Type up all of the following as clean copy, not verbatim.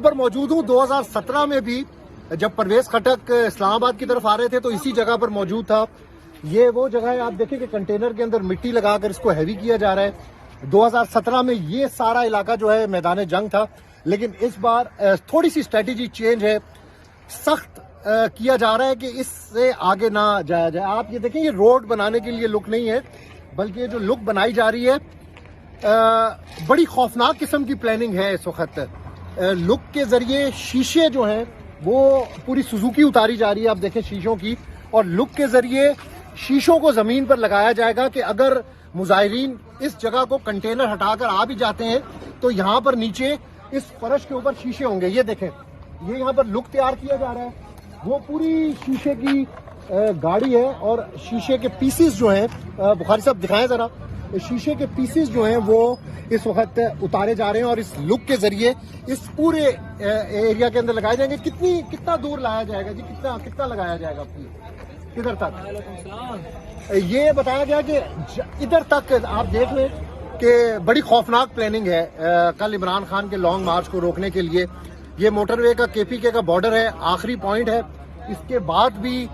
پر موجود ہوں 2017 میں بھی جب پرویز خٹک اسلام آباد کی طرف آ رہے تھے تو اسی جگہ پر موجود تھا. یہ وہ جگہ ہے, آپ دیکھیں کہ کنٹینر کے اندر مٹی لگا کر اس کو ہیوی کیا جا رہا ہے. 2017 میں یہ سارا علاقہ جو ہے میدان جنگ تھا, لیکن اس بار تھوڑی سی اسٹریٹجی چینج ہے. سخت کیا جا رہا ہے کہ اس سے آگے نہ جایا جائے. آپ یہ دیکھیں, یہ روڈ بنانے کے لیے لک نہیں ہے, بلکہ یہ جو لک بنائی جا رہی ہے بڑی خوفناک قسم کی پلاننگ ہے اس وقت. لک کے ذریعے شیشے جو ہیں وہ پوری سوزوکی اتاری جا رہی ہے, آپ دیکھیں شیشوں کی, اور لک کے ذریعے شیشوں کو زمین پر لگایا جائے گا کہ اگر مظاہرین اس جگہ کو کنٹینر ہٹا کر آ بھی جاتے ہیں تو یہاں پر نیچے اس فرش کے اوپر شیشے ہوں گے. یہ دیکھیں, یہ یہاں پر لک تیار کیا جا رہا ہے, وہ پوری شیشے کی گاڑی ہے, اور شیشے کے پیسز جو ہیں, بخاری صاحب دکھائیں ذرا, شیشے کے پیسز جو ہیں وہ اس وقت اتارے جا رہے ہیں اور اس لک کے ذریعے اس پورے ایریا کے اندر لگائے جائیں گے. کتنا دور لایا جائے گا جی, کتنا لگایا جائے گا کدھر تک؟ یہ بتایا گیا کہ ادھر تک آپ دیکھ لیں کہ بڑی خوفناک پلاننگ ہے. کل عمران خان کے لانگ مارچ کو روکنے کے لیے یہ موٹر وے کا KPK کا بارڈر ہے, آخری پوائنٹ ہے. اس کے بعد بھی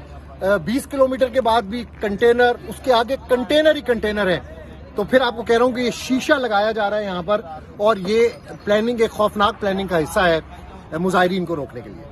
20 کلومیٹر کے بعد بھی کنٹینر, اس کے آگے کنٹینر ہی کنٹینر ہے. تو پھر آپ کو کہہ رہا ہوں کہ یہ شیشہ لگایا جا رہا ہے یہاں پر, اور یہ پلاننگ ایک خوفناک پلاننگ کا حصہ ہے مظاہرین کو روکنے کے لیے.